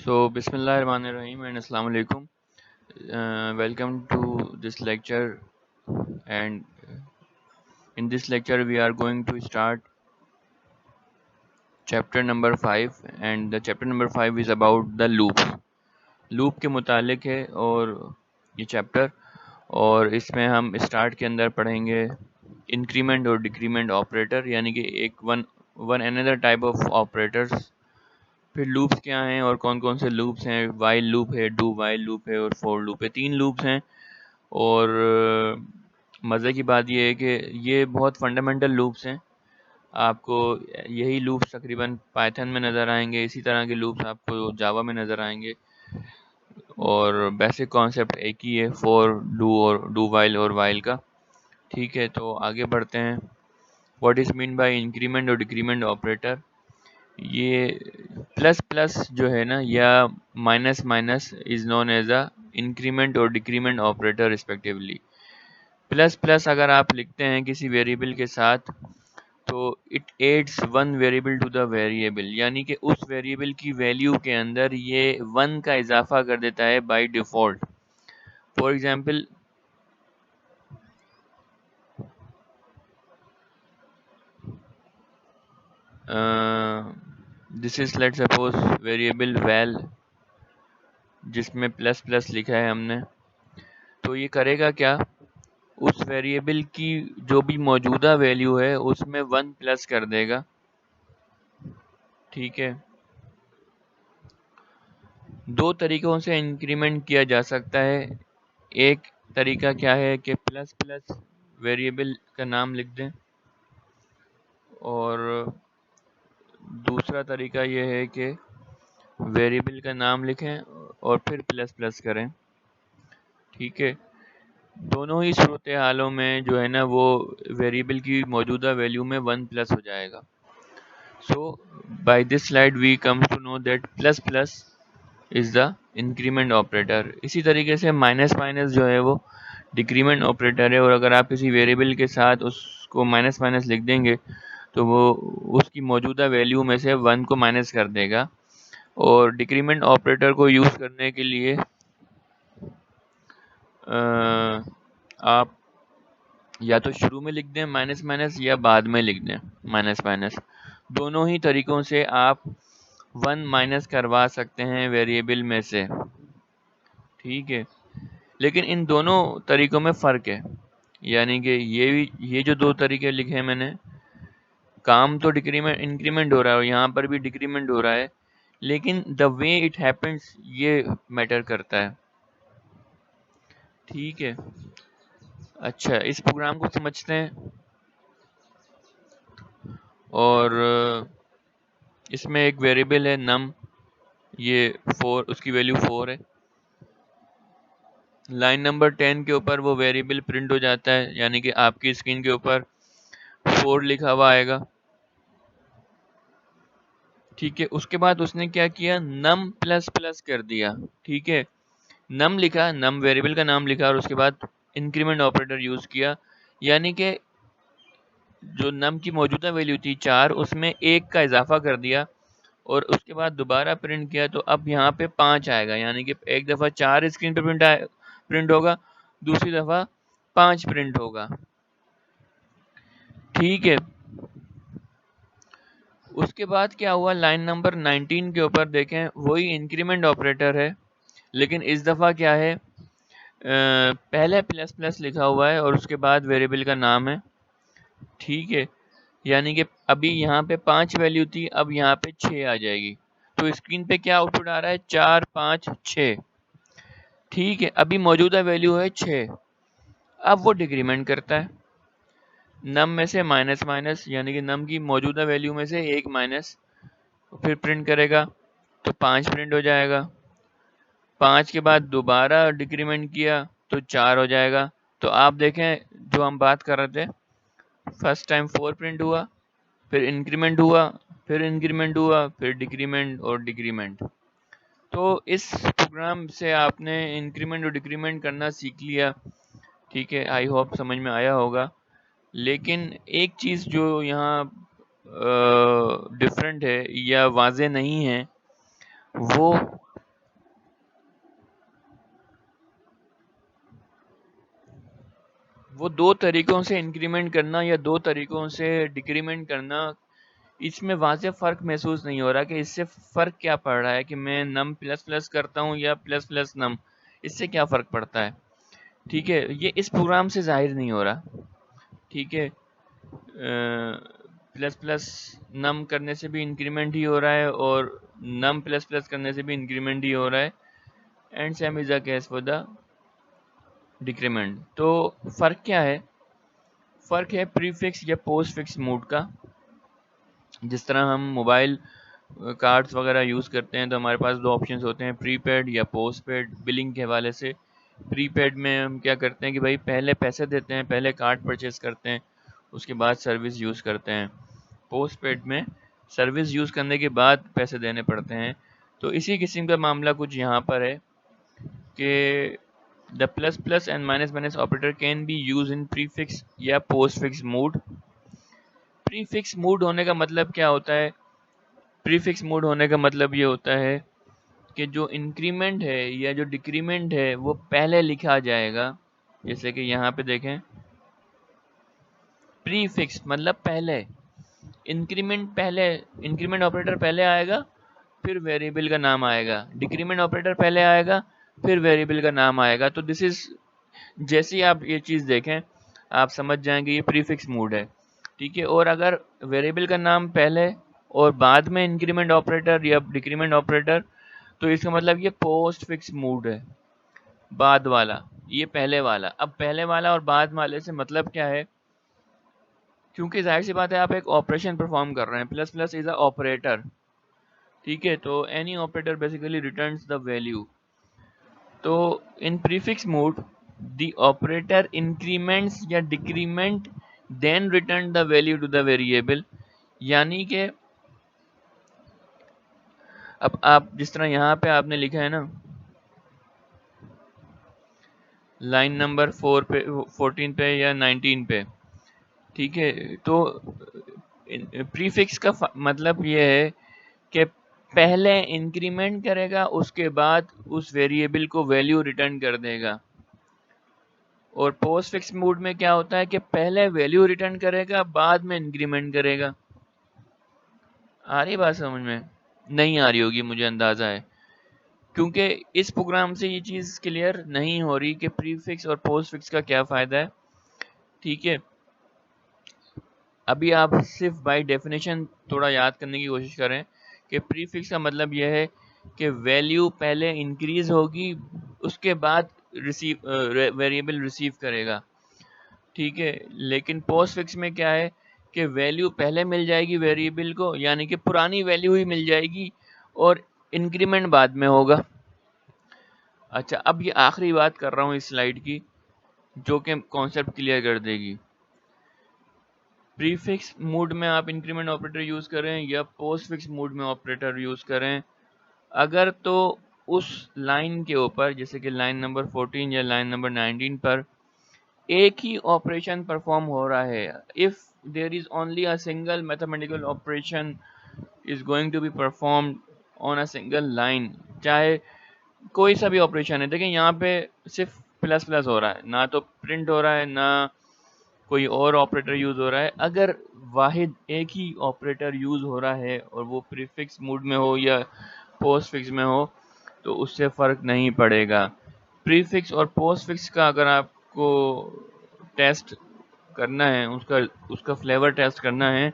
So, Bismillahirrahmanirrahim and Assalamu alaikum. Welcome to this lecture. And in this lecture, we are going to start chapter number 5. And the chapter number 5 is about the loops. Loop के मुतालिक है और ये chapter, और इसमें हम start के अंदर पढ़ेंगे इंक्रीमेंट और डिक्रीमेंट ऑपरेटर, यानी कि एक one another type of operators. फिर लूप्स क्या हैं और कौन कौन से लूप्स हैं। वाइल लूप है, डू वाइल लूप है और फॉर लूप है। 3 लूप्स हैं। और मज़े की बात ये है कि ये बहुत फंडामेंटल लूप्स हैं। आपको यही लूप्स तकरीबन पाइथन में नज़र आएंगे, इसी तरह के लूप्स आपको जावा में नज़र आएंगे। और बेसिक कॉन्सेप्ट एक ही है, फॉर, डू वाइल और वाइल का। ठीक है, तो आगे बढ़ते हैं। What is mean by increment और डिक्रीमेंट ऑपरेटर। ये प्लस प्लस जो है ना, या minus minus is known as a increment और decrement operator respectively. Plus plus अगर आप लिखते हैं किसी वेरिएबल के साथ, तो it adds one variable to the variable, यानी कि उस वेरिएबल की वैल्यू के अंदर ये 1 का इजाफा कर देता है by default. For example, this is let suppose variable val, जिसमें प्लस प्लस लिखा है हमने। तो ये करेगा क्या, उस वेरिएबल की जो भी मौजूदा वैल्यू है उसमें 1 प्लस कर देगा। ठीक है, 2 तरीकों से इंक्रीमेंट किया जा सकता है। एक तरीका क्या है कि प्लस प्लस वेरिएबल का नाम लिख दें, और दूसरा तरीका ये है कि वेरिएबल का नाम लिखें और फिर प्लस प्लस करें। ठीक है, दोनों ही सूरत हालों में जो है ना, वो वेरिएबल की मौजूदा वैल्यू में 1 प्लस हो जाएगा। So by this slide we come to know that plus plus is the increment operator. इसी तरीके से माइनस माइनस जो है वो डिक्रीमेंट ऑपरेटर है, और अगर आप किसी वेरिएबल के साथ उसको माइनस माइनस लिख देंगे तो वो उसकी मौजूदा वैल्यू में से 1 को माइनस कर देगा। और डिक्रीमेंट ऑपरेटर को यूज़ करने के लिए आप या तो शुरू में लिख दें माइनस माइनस, या बाद में लिख दें माइनस माइनस। दोनों ही तरीकों से आप 1 माइनस करवा सकते हैं वेरिएबल में से। ठीक है, लेकिन इन दोनों तरीकों में फ़र्क है, यानी कि ये जो 2 तरीके लिखे हैं मैंने, काम तो डिक्रीमेंट इंक्रीमेंट हो रहा है और यहाँ पर भी डिक्रीमेंट हो रहा है, लेकिन द वे इट हैपेंस ये मैटर करता है। ठीक है, अच्छा, इस प्रोग्राम को समझते हैं। और इसमें एक वेरिएबल है नम, ये 4, उसकी वैल्यू 4 है। लाइन नंबर 10 के ऊपर वो वेरिएबल प्रिंट हो जाता है, यानी कि आपकी स्क्रीन के ऊपर 4 लिखा हुआ आएगा। ठीक है, उसके बाद उसने क्या किया, नम प्लस प्लस कर दिया। ठीक है, नम लिखा, नम वेरिएबल का नाम लिखा, और उसके बाद इंक्रीमेंट ऑपरेटर यूज़ किया, यानी कि जो नम की मौजूदा वैल्यू थी 4, उसमें 1 का इजाफा कर दिया, और उसके बाद दोबारा प्रिंट किया तो अब यहाँ पे 5 आएगा, यानी कि एक दफ़ा 4 स्क्रीन पे प्रिंट होगा, दूसरी दफ़ा 5 प्रिंट होगा। ठीक है, उसके बाद क्या हुआ, लाइन नंबर 19 के ऊपर देखें, वही इंक्रीमेंट ऑपरेटर है, लेकिन इस दफ़ा क्या है, पहले प्लस प्लस लिखा हुआ है और उसके बाद वेरिएबल का नाम है। ठीक है, यानी कि अभी यहाँ पे 5 वैल्यू थी, अब यहाँ पे 6 आ जाएगी। तो स्क्रीन पे क्या आउटपुट आ रहा है, 4 5 6। ठीक है, अभी मौजूदा वैल्यू है 6। अब वो डिक्रीमेंट करता है, नम में से माइनस माइनस, यानी कि नम की मौजूदा वैल्यू में से 1 माइनस, फिर प्रिंट करेगा तो 5 प्रिंट हो जाएगा। 5 के बाद दोबारा डिक्रीमेंट किया तो 4 हो जाएगा। तो आप देखें, जो हम बात कर रहे थे, फर्स्ट टाइम 4 प्रिंट हुआ, फिर इंक्रीमेंट हुआ, फिर इंक्रीमेंट हुआ, फिर डिक्रीमेंट और डिक्रीमेंट। तो इस प्रोग्राम से आपने इंक्रीमेंट और डिक्रीमेंट करना सीख लिया। ठीक है, आई होप समझ में आया होगा। लेकिन एक चीज़ जो यहाँ डिफरेंट है या वाज़े नहीं है, वो वो दो तरीकों से इंक्रीमेंट करना या दो तरीकों से डिक्रीमेंट करना, इसमें वाज़ेह फ़र्क महसूस नहीं हो रहा कि इससे फ़र्क क्या पड़ रहा है कि मैं नम प्लस प्लस करता हूँ या प्लस प्लस नम, इससे क्या फ़र्क पड़ता है। ठीक है, ये इस प्रोग्राम से ज़ाहिर नहीं हो रहा। ठीक है, प्लस प्लस नम करने से भी इंक्रीमेंट ही हो रहा है और नम प्लस प्लस करने से भी इंक्रीमेंट ही हो रहा है, and same is the case for the decrement. तो फ़र्क क्या है? फ़र्क है प्रीफिक्स या पोस्ट फिक्स मोड का। जिस तरह हम मोबाइल कार्ड्स वगैरह यूज़ करते हैं तो हमारे पास दो ऑप्शंस होते हैं, प्रीपेड या पोस्ट पेड। बिलिंग के हवाले से प्रीपेड में हम क्या करते हैं कि भाई पहले पैसे देते हैं, पहले कार्ड परचेज़ करते हैं, उसके बाद सर्विस यूज़ करते हैं। पोस्ट पेड में सर्विस यूज़ करने के बाद पैसे देने पड़ते हैं। तो इसी किस्म का मामला कुछ यहाँ पर है कि the plus plus and minus minus operator can be use in prefix या postfix mode. Prefix mode होने का मतलब क्या होता है? प्रीफिक्स मोड होने का मतलब ये होता है कि जो इंक्रीमेंट है या जो डिक्रीमेंट है वो पहले लिखा जाएगा। जैसे कि यहाँ पे देखें, प्रीफिक्स मतलब पहले, इंक्रीमेंट पहले, इंक्रीमेंट ऑपरेटर पहले आएगा, फिर वेरिएबल का नाम आएगा। डिक्रीमेंट ऑपरेटर पहले आएगा, फिर वेरिएबल का नाम आएगा। तो दिस इज, जैसे ही आप ये चीज़ देखें आप समझ जाएंगे ये प्रीफिक्स मोड है। ठीक है, और अगर वेरिएबल का नाम पहले और बाद में इंक्रीमेंट ऑपरेटर या डिक्रीमेंट ऑपरेटर, तो इसका मतलब ये पोस्ट फिक्स मोड है, बाद वाला। ये पहले वाला, अब पहले वाला और बाद वाले से मतलब क्या है? क्योंकि जाहिर सी बात है आप एक ऑपरेशन परफॉर्म कर रहे हैं, plus plus is a operator. ठीक है, तो any operator basically returns the value. तो in prefix mode the operator increments या decrement then return the value to the variable. यानी कि अब आप जिस तरह यहाँ पे आपने लिखा है ना, लाइन नंबर 4 पे, 14 पे या 19 पे। ठीक है, तो प्रीफिक्स का मतलब ये है कि पहले इंक्रीमेंट करेगा, उसके बाद उस वेरिएबल को वैल्यू रिटर्न कर देगा। और पोस्ट फिक्स मोड में क्या होता है कि पहले वैल्यू रिटर्न करेगा, बाद में इंक्रीमेंट करेगा। आ रही बात समझ में? नहीं आ रही होगी मुझे अंदाजा है, क्योंकि इस प्रोग्राम से ये चीज़ क्लियर नहीं हो रही कि प्रीफिक्स और पोस्ट फिक्स का क्या फ़ायदा है। ठीक है, अभी आप सिर्फ बाय डेफिनेशन थोड़ा याद करने की कोशिश करें कि प्रीफिक्स का मतलब यह है कि वैल्यू पहले इंक्रीज होगी, उसके बाद रिसीव वेरिएबल रिसीव करेगा। ठीक है, लेकिन पोस्ट फिक्स में क्या है कि वैल्यू पहले मिल जाएगी वेरिएबल को, यानी कि पुरानी वैल्यू ही मिल जाएगी और इंक्रीमेंट बाद में होगा। अच्छा, अब ये आखिरी बात कर रहा हूँ इस स्लाइड की, जो कि कॉन्सेप्ट क्लियर कर देगी। प्रीफिक्स मोड में आप इंक्रीमेंट ऑपरेटर यूज़ करें या पोस्ट फिक्स मोड में ऑपरेटर यूज़ करें, अगर तो उस लाइन के ऊपर, जैसे कि लाइन नंबर 14 या लाइन नंबर 19 पर एक ही ऑपरेशन परफॉर्म हो रहा है, if there is only a single mathematical operation is going to be performed on a single line, चाहे कोई सा भी ऑपरेशन है। देखिए यहाँ पे सिर्फ प्लस प्लस हो रहा है, ना तो प्रिंट हो रहा है, ना कोई और ऑपरेटर यूज़ हो रहा है। अगर वाहिद एक ही ऑपरेटर यूज़ हो रहा है और वो प्रीफिक्स मोड में हो या पोस्ट फिक्स में हो, तो उससे फ़र्क नहीं पड़ेगा। प्रीफिक्स और पोस्ट फिक्स का अगर आपको टेस्ट करना है, उसका उसका फ्लेवर टेस्ट करना है,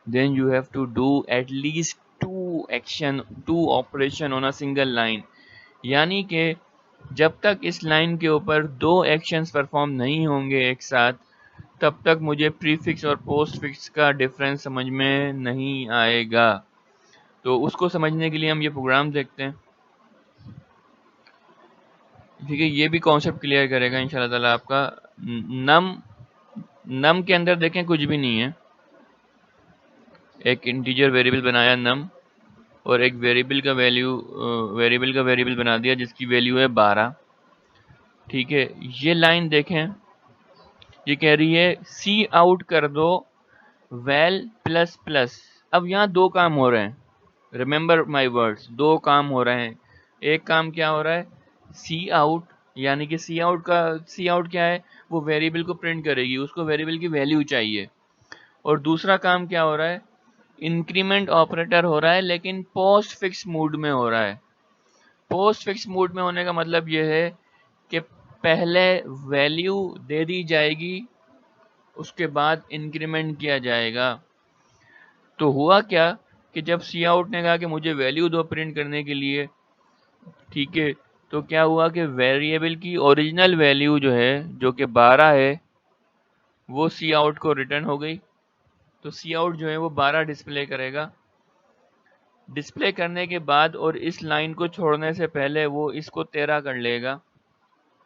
then you have to do at least two operation on a single line. यानी कि जब तक इस लाइन के ऊपर दो एक्शंस परफॉर्म नहीं होंगे एक साथ, तब तक मुझे प्रीफिक्स और पोस्ट फिक्स का डिफरेंस समझ में नहीं आएगा। तो उसको समझने के लिए हम ये प्रोग्राम देखते हैं। ठीक है, ये भी कॉन्सेप्ट क्लियर करेगा इंशाल्लाह ताला आपका। नम नम के अंदर देखें कुछ भी नहीं है, एक इंटीजर वेरिएबल बनाया नम, और एक वेरिएबल का वेरिएबल बना दिया जिसकी वैल्यू है 12। ठीक है, ये लाइन देखें, ये कह रही है सी आउट कर दो वेल प्लस प्लस। अब यहाँ दो काम हो रहे हैं, रिमेंबर माई वर्ड्स, दो काम हो रहे हैं। एक काम क्या हो रहा है, सी आउट यानी कि सी आउट क्या है, वो वेरिएबल को प्रिंट करेगी, उसको वेरिएबल की वैल्यू चाहिए। और दूसरा काम क्या हो रहा है, इंक्रीमेंट ऑपरेटर हो रहा है लेकिन पोस्ट फिक्स मोड में हो रहा है। पोस्ट फिक्स मोड में होने का मतलब ये है कि पहले वैल्यू दे दी जाएगी, उसके बाद इंक्रीमेंट किया जाएगा। तो हुआ क्या कि जब सी आउट ने कहा कि मुझे वैल्यू दो प्रिंट करने के लिए, ठीक है, तो क्या हुआ कि वेरिएबल की ओरिजिनल वैल्यू जो है, जो कि 12 है, वो सी आउट को रिटर्न हो गई। तो सी आउट जो है वो 12 डिस्प्ले करेगा। डिस्प्ले करने के बाद और इस लाइन को छोड़ने से पहले वो इसको 13 कर लेगा,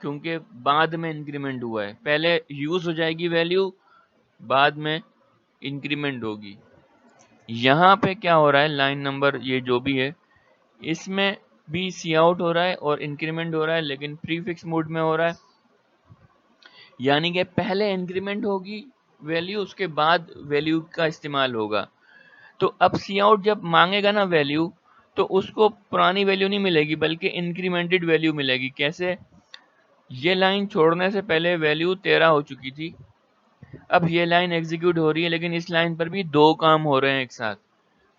क्योंकि बाद में इंक्रीमेंट हुआ है। पहले यूज हो जाएगी वैल्यू, बाद में इंक्रीमेंट होगी। यहाँ पे क्या हो रहा है, लाइन नंबर ये जो भी है, इसमें भी सी आउट हो रहा है और इंक्रीमेंट हो रहा है, लेकिन प्रीफिक्स मोड में हो रहा है। यानी कि पहले इंक्रीमेंट होगी वैल्यू, उसके बाद वैल्यू का इस्तेमाल होगा। तो अब सी आउट जब मांगेगा ना वैल्यू, तो उसको पुरानी वैल्यू नहीं मिलेगी बल्कि इंक्रीमेंटेड वैल्यू मिलेगी। कैसे, ये लाइन छोड़ने से पहले वैल्यू 13 हो चुकी थी, अब ये लाइन एग्जीक्यूट हो रही है, लेकिन इस लाइन पर भी दो काम हो रहे हैं एक साथ।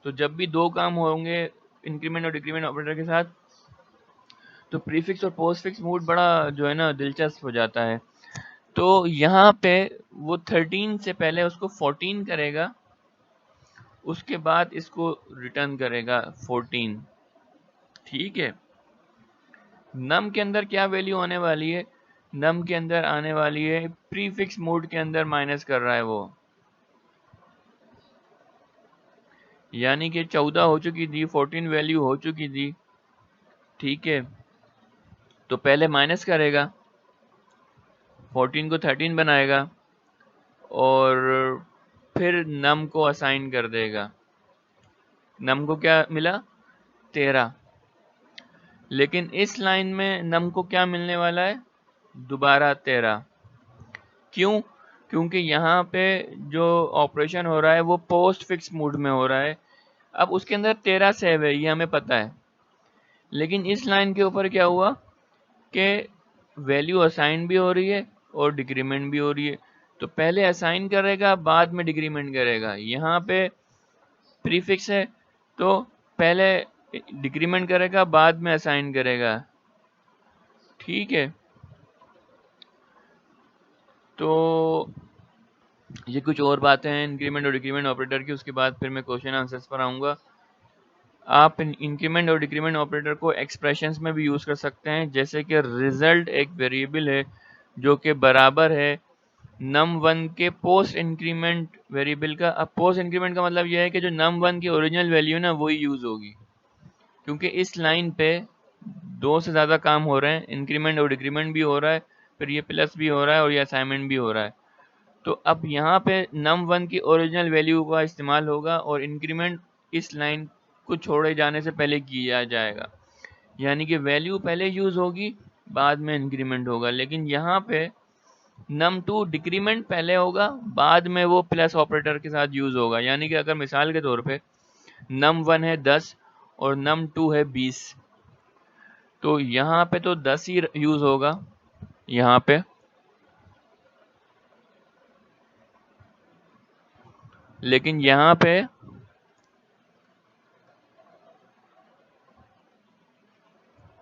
तो जब भी दो काम होंगे इंक्रीमेंट और डिक्रीमेंट ऑपरेटर के साथ, तो प्रीफिक्स और पोस्टफिक्स मोड बड़ा जो है ना दिलचस्प हो जाता है। तो यहाँ पे वो 13 से पहले उसको 14 करेगा, उसके बाद इसको रिटर्न करेगा 14। ठीक है, नम के अंदर क्या वैल्यू आने वाली है, नम के अंदर आने वाली है, प्रीफिक्स मोड के अंदर माइनस कर रहा है वो, यानी कि 14 हो चुकी थी, 14 वैल्यू हो चुकी थी। ठीक है, तो पहले माइनस करेगा, 14 को 13 बनाएगा और फिर नम को असाइन कर देगा। नम को क्या मिला, 13। लेकिन इस लाइन में नम को क्या मिलने वाला है, दोबारा 13। क्यों, क्योंकि यहाँ पे जो ऑपरेशन हो रहा है वो पोस्ट फिक्स मोड में हो रहा है। अब उसके अंदर 13 सेव है, ये हमें पता है, लेकिन इस लाइन के ऊपर क्या हुआ कि वैल्यू असाइन भी हो रही है और डिक्रीमेंट भी हो रही है। तो पहले असाइन करेगा, बाद में डिक्रीमेंट करेगा। यहाँ पे प्रीफिक्स है, तो पहले डिक्रीमेंट करेगा, बाद में असाइन करेगा। ठीक है, तो ये कुछ और बातें हैं इंक्रीमेंट और डिक्रीमेंट ऑपरेटर की, उसके बाद फिर मैं क्वेश्चन आंसर्स पर आऊँगा। आप इंक्रीमेंट और डिक्रीमेंट ऑपरेटर को एक्सप्रेशंस में भी यूज़ कर सकते हैं, जैसे कि रिजल्ट एक वेरिएबल है जो कि बराबर है num1 के पोस्ट इंक्रीमेंट वेरिएबल का। अब पोस्ट इंक्रीमेंट का मतलब यह है कि जो num1 की ओरिजिनल वैल्यू ना वही यूज़ होगी, क्योंकि इस लाइन पे दो से ज़्यादा काम हो रहे हैं, इंक्रीमेंट और डिक्रीमेंट भी हो रहा है, फिर ये प्लस भी हो रहा है और ये असाइनमेंट भी हो रहा है। तो अब यहाँ पे num1 की ओरिजिनल वैल्यू का इस्तेमाल होगा और इंक्रीमेंट इस लाइन को छोड़े जाने से पहले किया जाएगा, यानी कि वैल्यू पहले यूज़ होगी, बाद में इंक्रीमेंट होगा। लेकिन यहाँ पे num2 डिक्रीमेंट पहले होगा, बाद में वो प्लस ऑपरेटर के साथ यूज़ होगा। यानी कि अगर मिसाल के तौर पे num1 है 10 और num2 है 20, तो यहाँ पे तो 10 ही यूज़ होगा यहाँ पे, लेकिन यहाँ पे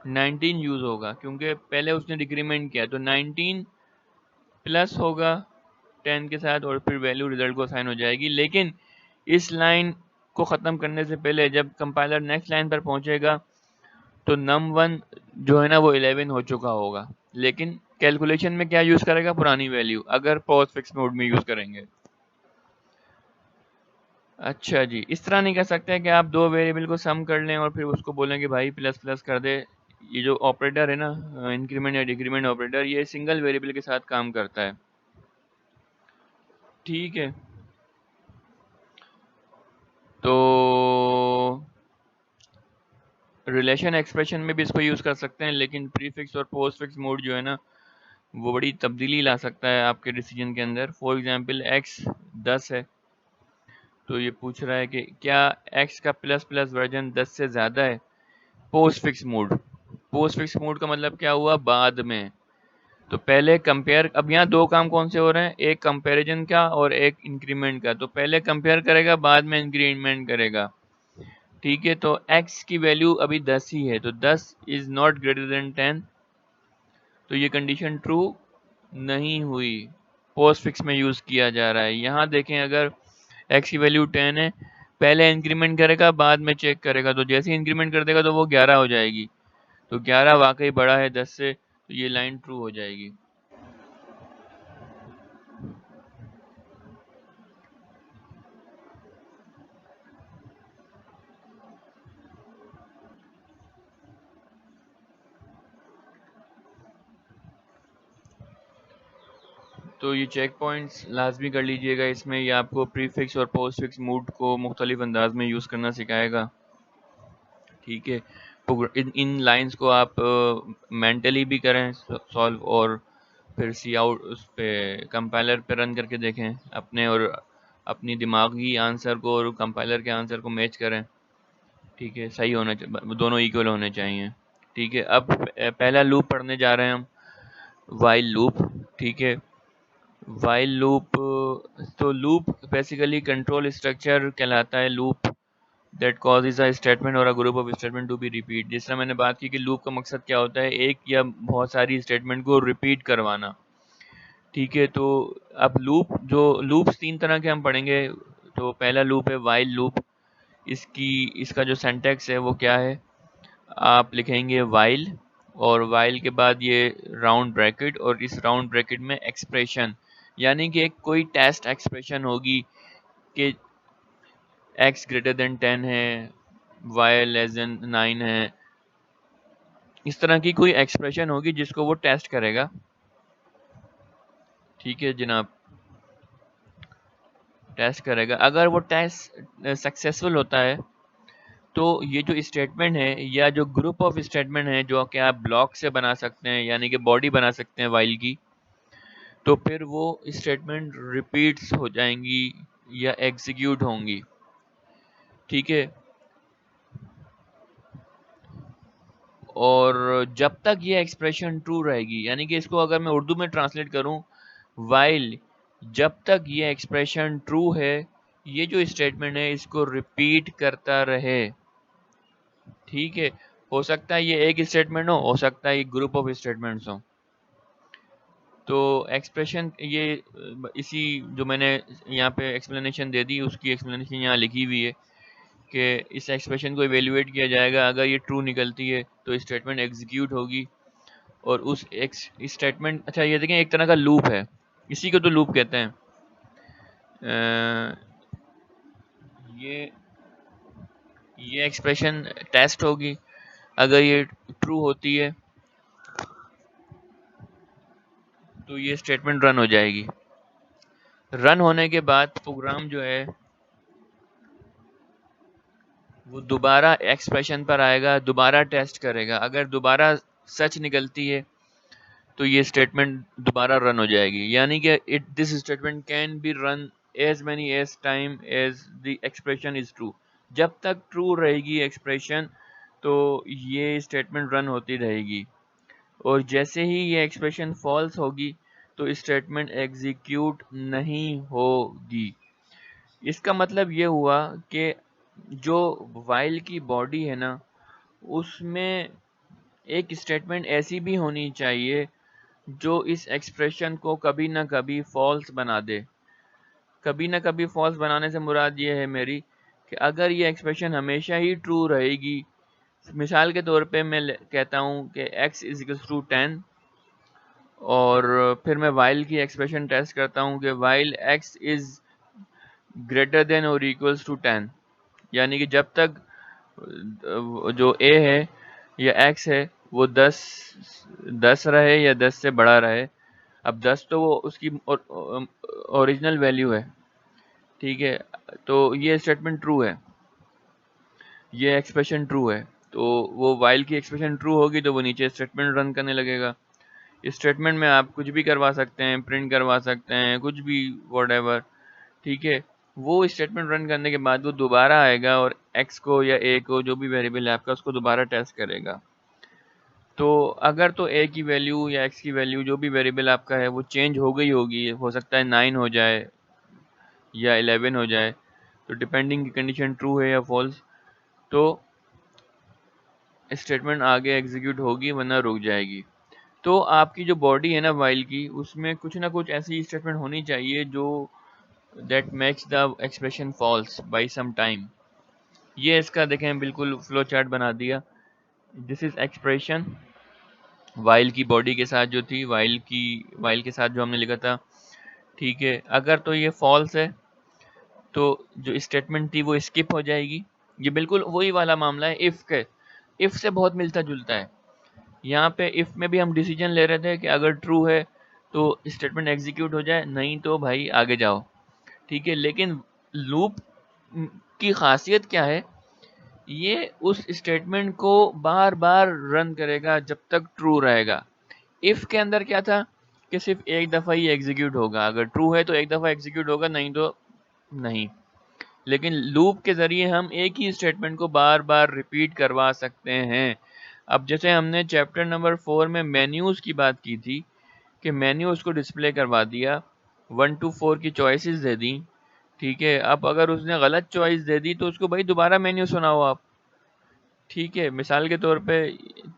19 यूज़ होगा, क्योंकि पहले उसने डिक्रीमेंट किया। तो 19 प्लस होगा 10 के साथ और फिर वैल्यू रिजल्ट को असाइन हो जाएगी। लेकिन इस लाइन को ख़त्म करने से पहले जब कंपाइलर नेक्स्ट लाइन पर पहुंचेगा तो num1 जो है ना वो 11 हो चुका होगा, लेकिन कैलकुलेशन में क्या यूज़ करेगा, पुरानी वैल्यू, अगर पोस्ट फिक्स मोड में यूज़ करेंगे। अच्छा जी, इस तरह नहीं कह सकते कि आप दो वेरिएबल को सम कर लें और फिर उसको बोलें कि भाई प्लस प्लस कर दे। ये जो ऑपरेटर है ना इंक्रीमेंट या डिक्रीमेंट ऑपरेटर, ये सिंगल वेरिएबल के साथ काम करता है। ठीक है, तो रिलेशन एक्सप्रेशन में भी इसको यूज़ कर सकते हैं, लेकिन प्रीफिक्स और पोस्टफिक्स मोड जो है ना वो बड़ी तब्दीली ला सकता है आपके डिसीजन के अंदर। फॉर एग्जांपल x 10 है, तो ये पूछ रहा है कि क्या x का प्लस प्लस वर्जन 10 से ज़्यादा है। Postfix mode, post fix mode का मतलब क्या हुआ, बाद में। तो पहले कंपेयर, अब यहाँ दो काम कौन से हो रहे हैं, एक कंपैरिजन का और एक इंक्रीमेंट का। तो पहले कंपेयर करेगा, बाद में इंक्रीमेंट करेगा। ठीक है, तो x की वैल्यू अभी 10 ही है, तो 10 इज नॉट ग्रेटर देन 10, तो ये कंडीशन ट्रू नहीं हुई। पोस्ट फिक्स में यूज किया जा रहा है। यहाँ देखें, अगर x की वैल्यू 10 है, पहले इंक्रीमेंट करेगा, बाद में चेक करेगा, तो जैसे ही इंक्रीमेंट कर देगा तो वो 11 हो जाएगी। तो 11 वाकई बड़ा है 10 से, तो ये लाइन ट्रू हो जाएगी। तो ये चेक पॉइंट्स लाजमी कर लीजिएगा। इसमें ये आपको प्रीफिक्स और पोस्ट फिक्स मूड को मुख्तलिफ अंदाज में यूज़ करना सिखाएगा। ठीक है, इन लाइंस को आप मेंटली भी करें सॉल्व, और फिर सी आउट उस पे कंपाइलर पे रन करके देखें अपने, और अपनी दिमागी आंसर को और कंपाइलर के आंसर को मैच करें। ठीक है, सही होना चाहिए, दोनों इक्वल होने चाहिए। ठीक है, अब पहला लूप पढ़ने जा रहे हैं हम, वाइल लूप। ठीक है, वाइल लूप, तो लूप बेसिकली कंट्रोल स्ट्रक्चर कहलाता है। Loop that causes a statement और a group of statement to be repeat. जिस तरह मैंने बात की कि लूप का मकसद क्या होता है, एक या बहुत सारी स्टेटमेंट को रिपीट करवाना। ठीक है, तो अब लूप्स तीन तरह के हम पढ़ेंगे। तो पहला लूप है वाइल लूप। इसका जो सिंटैक्स है वो क्या है, आप लिखेंगे वाइल, और वाइल के बाद ये राउंड ब्रैकेट, और इस राउंड ब्रैकेट में एक्सप्रेशन, यानी कि एक कोई टेस्ट एक्सप्रेशन होगी कि x ग्रेटर देन 10 है, y लेस देन 9 है। इस तरह की कोई एक्सप्रेशन होगी जिसको वो टेस्ट करेगा। ठीक है जनाब, टेस्ट करेगा। अगर वो टेस्ट सक्सेसफुल होता है, तो ये जो स्टेटमेंट है या जो ग्रुप ऑफ स्टेटमेंट है जो कि आप ब्लॉक से बना सकते हैं, यानी कि बॉडी बना सकते हैं वाइल की, तो फिर वो स्टेटमेंट रिपीट्स हो जाएंगी या एग्जीक्यूट होंगी। ठीक है, और जब तक ये एक्सप्रेशन ट्रू रहेगी, यानी कि इसको अगर मैं उर्दू में ट्रांसलेट करूं, वाइल जब तक ये एक्सप्रेशन ट्रू है, ये जो स्टेटमेंट है इसको रिपीट करता रहे। ठीक है, हो सकता है ये एक स्टेटमेंट हो सकता है एक ग्रुप ऑफ स्टेटमेंट्स हो। तो एक्सप्रेशन ये इसी जो मैंने यहाँ पे एक्सप्लेनेशन दे दी, उसकी एक्सप्लेनेशन यहाँ लिखी हुई है कि इस एक्सप्रेशन को इवेल्युएट किया जाएगा। अगर ये ट्रू निकलती है तो स्टेटमेंट एग्जीक्यूट होगी, और उस स्टेटमेंट, अच्छा ये देखें, एक तरह का लूप है, इसी को तो लूप कहते हैं। ये एक्सप्रेशन टेस्ट होगी, अगर ये ट्रू होती है तो ये स्टेटमेंट रन हो जाएगी। रन होने के बाद प्रोग्राम जो है वो दोबारा एक्सप्रेशन पर आएगा, दोबारा टेस्ट करेगा। अगर दोबारा सच निकलती है तो ये स्टेटमेंट दोबारा रन हो जाएगी, यानी कि this statement can be run as many as time as the expression is true. जब तक ट्रू रहेगी एक्सप्रेशन, तो ये स्टेटमेंट रन होती रहेगी, और जैसे ही ये एक्सप्रेशन फॉल्स होगी तो स्टेटमेंट एग्जीक्यूट नहीं होगी। इसका मतलब ये हुआ कि जो वाइल की बॉडी है ना, उसमें एक स्टेटमेंट ऐसी भी होनी चाहिए जो इस एक्सप्रेशन को कभी ना कभी फॉल्स बना दे। कभी ना कभी फॉल्स बनाने से मुराद ये है मेरी कि अगर ये एक्सप्रेशन हमेशा ही ट्रू रहेगी, मिसाल के तौर पे मैं कहता हूँ कि x इज इक्वल टू 10, और फिर मैं वाइल की एक्सप्रेशन टेस्ट करता हूँ कि while x is greater than और इक्वल्स टू 10, यानी कि जब तक जो a है या x है वो 10 रहे या 10 से बड़ा रहे। अब 10 तो वो उसकी ओरिजिनल वैल्यू है। ठीक है, तो ये स्टेटमेंट ट्रू है, ये एक्सप्रेशन ट्रू है। तो वो वाइल की एक्सप्रेशन ट्रू होगी तो वो नीचे स्टेटमेंट रन करने लगेगा। स्टेटमेंट में आप कुछ भी करवा सकते हैं, प्रिंट करवा सकते हैं, कुछ भी, वॉट। ठीक है, वो स्टेटमेंट रन करने के बाद वो दोबारा आएगा और एक्स को या ए को, जो भी वेरिएबल है आपका, उसको दोबारा टेस्ट करेगा। तो अगर तो a की वैल्यू या x की वैल्यू जो भी वेरिएबल आपका है वो चेंज हो गई होगी, हो सकता है 9 हो जाए या 11 हो जाए, तो डिपेंडिंग की कंडीशन ट्रू है या फॉल्स, तो स्टेटमेंट आगे एग्जीक्यूट होगी वरना रुक जाएगी। तो आपकी जो बॉडी है ना वाइल की, उसमें कुछ ना कुछ ऐसी स्टेटमेंट होनी चाहिए जो that makes the expression false by some time. ये इसका देखें बिल्कुल फ्लो चार्ट बना दिया। दिस इज एक्सप्रेशन वाइल की बॉडी के साथ जो थी, वाइल के साथ जो हमने लिखा था, ठीक है। अगर तो ये फॉल्स है तो जो स्टेटमेंट थी वो स्किप हो जाएगी। ये बिल्कुल वही वाला मामला है इफ के, इफ से बहुत मिलता जुलता है। यहाँ पे इफ में भी हम डिसीजन ले रहे थे कि अगर ट्रू है तो स्टेटमेंट एग्जीक्यूट हो जाए, नहीं तो भाई आगे जाओ, ठीक है। लेकिन लूप की खासियत क्या है, ये उस स्टेटमेंट को बार बार रन करेगा जब तक ट्रू रहेगा। इफ के अंदर क्या था कि सिर्फ एक दफ़ा ही एग्जीक्यूट होगा, अगर ट्रू है तो एक दफ़ा एग्जीक्यूट होगा, नहीं तो नहीं। लेकिन लूप के ज़रिए हम एक ही स्टेटमेंट को बार बार रिपीट करवा सकते हैं। अब जैसे हमने चैप्टर नंबर 4 में मेन्यूज़ की बात की थी कि मेन्यू उसको डिस्प्ले करवा दिया, 1 to 4 की चॉइसेस दे दी, ठीक है। अब अगर उसने गलत चॉइस दे दी तो उसको भाई दोबारा मेन्यू सुनाओ आप, ठीक है। मिसाल के तौर पे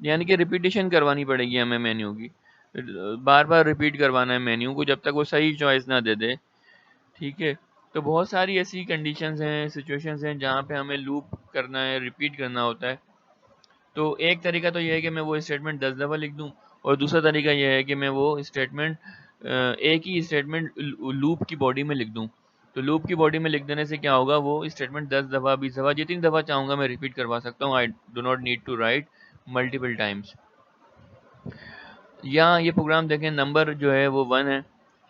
यानी कि रिपीटिशन करवानी पड़ेगी हमें मेन्यू की, बार बार रिपीट करवाना है मेन्यू को जब तक वो सही चॉइस ना दे दे, ठीक है। तो बहुत सारी ऐसी कंडीशंस हैं, सिचुएशंस हैं जहाँ पे हमें लूप करना है, रिपीट करना होता है। तो एक तरीका तो ये है कि मैं वो स्टेटमेंट 10 दफ़ा लिख दूँ, और दूसरा तरीका ये है कि मैं वो स्टेटमेंट एक ही स्टेटमेंट लूप की बॉडी में लिख दूँ। तो लूप की बॉडी में लिख देने से क्या होगा, वो स्टेटमेंट 10 दफ़ा 20 दफ़ा जितनी दफ़ा चाहूँगा मैं रिपीट करवा सकता हूँ। I do not need to write multiple times. यहाँ ये प्रोग्राम देखें, नंबर जो है वो 1 है,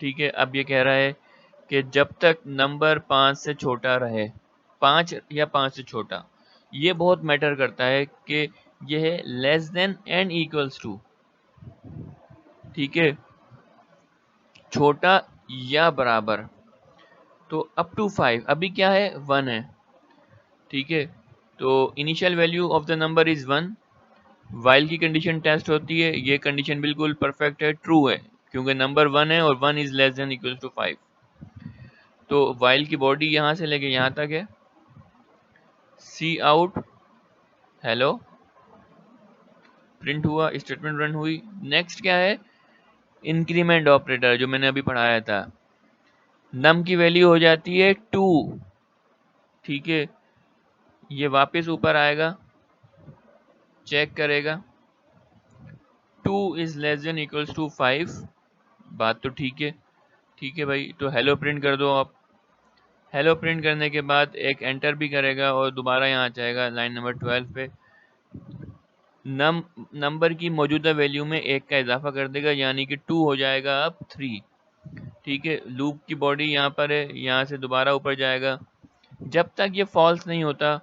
ठीक है। अब ये कह रहा है कि जब तक नंबर 5 से छोटा रहे, 5 या 5 से छोटा, ये बहुत मैटर करता है कि ये है less than and equals to, ठीक है, छोटा या बराबर। तो अप टू 5, अभी क्या है 1 है, ठीक है। तो initial value of the number is 1, while की कंडीशन टेस्ट होती है, ये कंडीशन बिल्कुल परफेक्ट है, ट्रू है, क्योंकि नंबर 1 है और 1 is less than equals to 5। तो वाइल की बॉडी यहाँ से लेके यहाँ तक है, सी आउट हेलो प्रिंट हुआ, स्टेटमेंट रन हुई। नेक्स्ट क्या है, इंक्रीमेंट ऑपरेटर जो मैंने अभी पढ़ाया था, नम की वैल्यू हो जाती है 2, ठीक है। ये वापस ऊपर आएगा, चेक करेगा, 2 is less than equals to 5, बात तो ठीक है, ठीक है भाई। तो हेलो प्रिंट कर दो आप। हेलो प्रिंट करने के बाद एक एंटर भी करेगा और दोबारा यहाँ आ जाएगा लाइन नंबर 12 पे, नंबर की मौजूदा वैल्यू में एक का इजाफा कर देगा, यानी कि 2 हो जाएगा अब 3, ठीक है। लूप की बॉडी यहाँ पर है, यहाँ से दोबारा ऊपर जाएगा, जब तक ये फॉल्स नहीं होता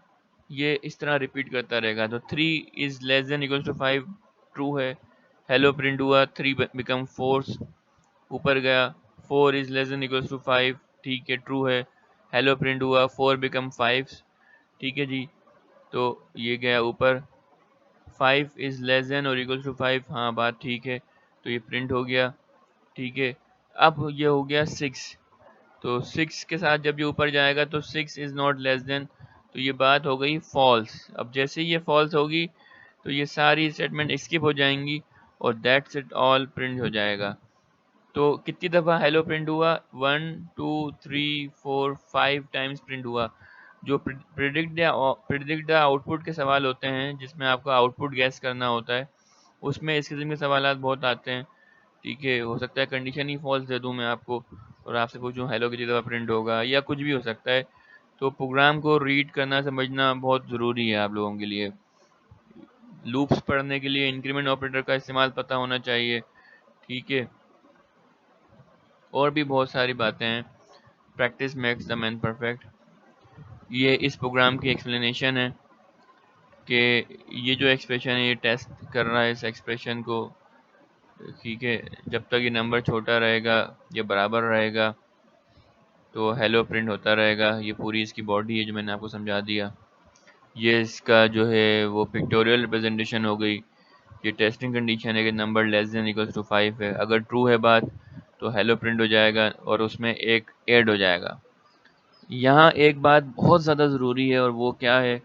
ये इस तरह रिपीट करता रहेगा। तो 3 is less than equal to 5, true है। हेलो प्रिंट हुआ, 3 बिकम 4, ऊपर गया, 4 is less than equal to 5, ठीक है, ट्रू है। हेलो प्रिंट हुआ, 4 बिकम 5, ठीक है जी। तो ये गया ऊपर, 5 इज लेस देन और इक्वल टू 5, हाँ बात ठीक है, तो ये प्रिंट हो गया, ठीक है। अब ये हो गया 6, तो 6 के साथ जब ये ऊपर जाएगा तो 6 इज़ नॉट लेस देन, तो ये बात हो गई फॉल्स। अब जैसे ही ये फॉल्स होगी तो ये सारी स्टेटमेंट स्किप हो जाएंगी और दैट्स इट ऑल प्रिंट हो जाएगा। तो कितनी दफ़ा हेलो प्रिंट हुआ, 1 2 3 4 5 टाइम्स प्रिंट हुआ। जो प्रिडिक्ट द आउटपुट के सवाल होते हैं जिसमें आपको आउटपुट गैस करना होता है, उसमें इस किस्म के सवाल बहुत आते हैं, ठीक है। हो सकता है कंडीशन ही फॉल्स दे दूं मैं आपको और आपसे पूछूं हेलो कितनी दफ़ा प्रिंट होगा, या कुछ भी हो सकता है। तो प्रोग्राम को रीड करना समझना बहुत ज़रूरी है आप लोगों के लिए। लूप्स पढ़ने के लिए इंक्रीमेंट ऑपरेटर का इस्तेमाल पता होना चाहिए, ठीक है। और भी बहुत सारी बातें हैं, practice makes the man perfect. ये इस प्रोग्राम की एक्सप्लेनेशन है कि ये जो एक्सप्रेशन है ये टेस्ट कर रहा है इस एक्सप्रेशन को, ठीक है। जब तक ये नंबर छोटा रहेगा, ये बराबर रहेगा, तो हेलो प्रिंट होता रहेगा। ये पूरी इसकी बॉडी है जो मैंने आपको समझा दिया। ये इसका जो है वो पिक्टोरियल रिप्रेजेंटेशन हो गई ये टेस्टिंग कंडीशन है कि number less than equals to 5 है। अगर ट्रू है बात तो हेलो प्रिंट हो जाएगा और उसमें एक ऐड हो जाएगा। यहाँ एक बात बहुत ज़्यादा ज़रूरी है और वो क्या है,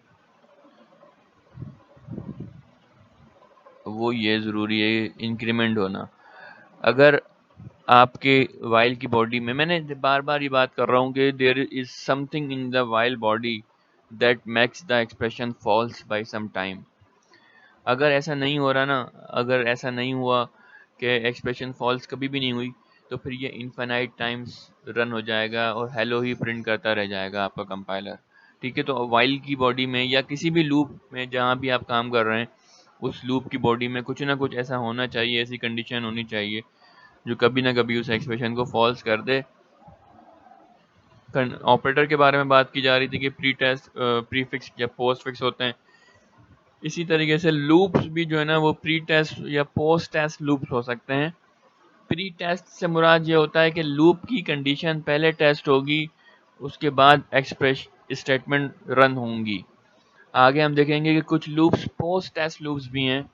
वो ये ज़रूरी है इंक्रीमेंट होना। अगर आपके वाइल की बॉडी में, मैंने बार बार ये बात कर रहा हूँ कि there is something in the while body that makes the expression false by some time. अगर ऐसा नहीं हो रहा ना, अगर ऐसा नहीं हुआ कि एक्सप्रेशन फॉल्स कभी भी नहीं हुई, तो फिर ये इनफाइनाइट टाइम्स रन हो जाएगा और हेलो ही प्रिंट करता रह जाएगा आपका कंपाइलर। ठीक है, तो वाइल की बॉडी में या किसी भी लूप में जहाँ भी आप काम कर रहे हैं, उस लूप की बॉडी में कुछ ना कुछ ऐसा होना चाहिए, ऐसी कंडीशन होनी चाहिए जो कभी ना कभी उस एक्सप्रेशन को फॉल्स कर दे। ऑपरेटर के बारे में बात की जा रही थी कि प्री टेस्ट, प्रीफिक्स या पोस्ट फिक्स होते हैं। इसी तरीके से लूप्स भी जो है ना वो प्री टेस्ट या पोस्ट टेस्ट लूप्स हो सकते हैं। प्री टेस्ट से मुराद ये होता है कि लूप की कंडीशन पहले टेस्ट होगी, उसके बाद एक्सप्रेस स्टेटमेंट रन होंगी। आगे हम देखेंगे कि कुछ लूप्स पोस्ट टेस्ट लूप्स भी हैं।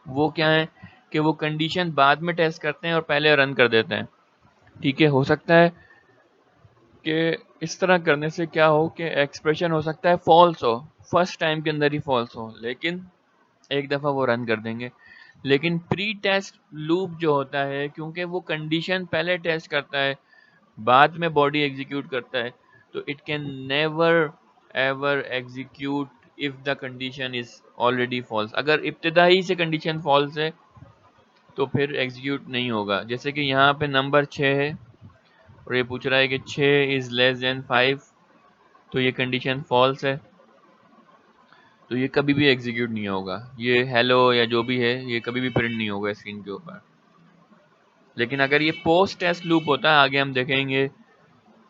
वो क्या है कि वो कंडीशन बाद में टेस्ट करते हैं और पहले रन कर देते हैं। ठीक है, हो सकता है कि इस तरह करने से क्या हो कि एक्सप्रेशन हो सकता है फॉल्स हो, फर्स्ट टाइम के अंदर ही फॉल्स हो, लेकिन एक दफ़ा वो रन कर देंगे। लेकिन प्री टेस्ट लूप जो होता है, क्योंकि वो कंडीशन पहले टेस्ट करता है बाद में बॉडी एग्जीक्यूट करता है, तो it can never ever execute if the condition is already false. अगर इब्तिदाई से कंडीशन फॉल्स है तो फिर एग्जीक्यूट नहीं होगा। जैसे कि यहाँ पे नंबर 6 है और ये पूछ रहा है कि 6 इज लेस देन 5, तो ये कंडीशन फॉल्स है, तो ये कभी भी एग्जीक्यूट नहीं होगा। ये हेलो या जो भी है ये कभी भी प्रिंट नहीं होगा स्क्रीन के ऊपर। लेकिन अगर ये पोस्ट टेस्ट लूप होता है, आगे हम देखेंगे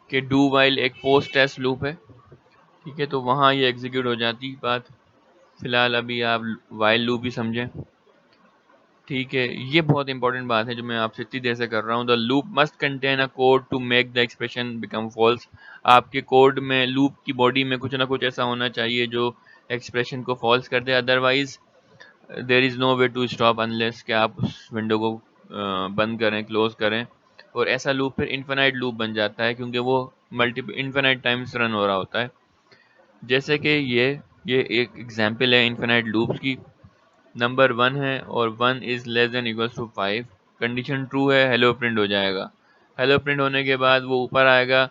कि डू वाइल एक पोस्ट टेस्ट लूप है। ठीक है, तो वहाँ ये एग्जीक्यूट हो जाती बात। फिलहाल अभी आप वाइल लूप ही समझें। ठीक है, ये बहुत इंपॉर्टेंट बात है जो मैं आपसे इतनी देर से कर रहा हूँ। The loop must contain a code to make the expression become false. आपके कोड में, लूप की बॉडी में कुछ ना कुछ ऐसा होना चाहिए जो एक्सप्रेशन को फॉल्स कर दे, otherwise there is no way to stop unless कि आप उस विंडो को बंद करें, क्लोज करें। और ऐसा लूप फिर इन्फिनाइट लूप बन जाता है क्योंकि वो मल्टीपल इन्फिनाइट टाइम्स रन हो रहा होता है। जैसे कि ये एक एग्जांपल है इन्फिनाइट लूप्स की। नंबर 1 है और 1 is less than equals to 5। Condition true है, हेलो प्रिंट हो जाएगा। हेलो प्रिंट होने के बाद वो ऊपर आएगा,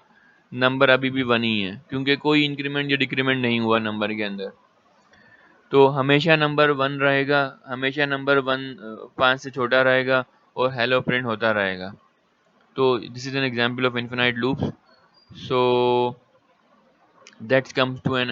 नंबर अभी भी 1 ही है क्योंकि कोई इंक्रीमेंट या डिक्रीमेंट नहीं हुआ नंबर के अंदर। तो हमेशा नंबर 1 रहेगा, हमेशा नंबर 1 5 से छोटा रहेगा और हेलो प्रिंट होता रहेगा। तो this is an example of infinite loops. So that's comes to N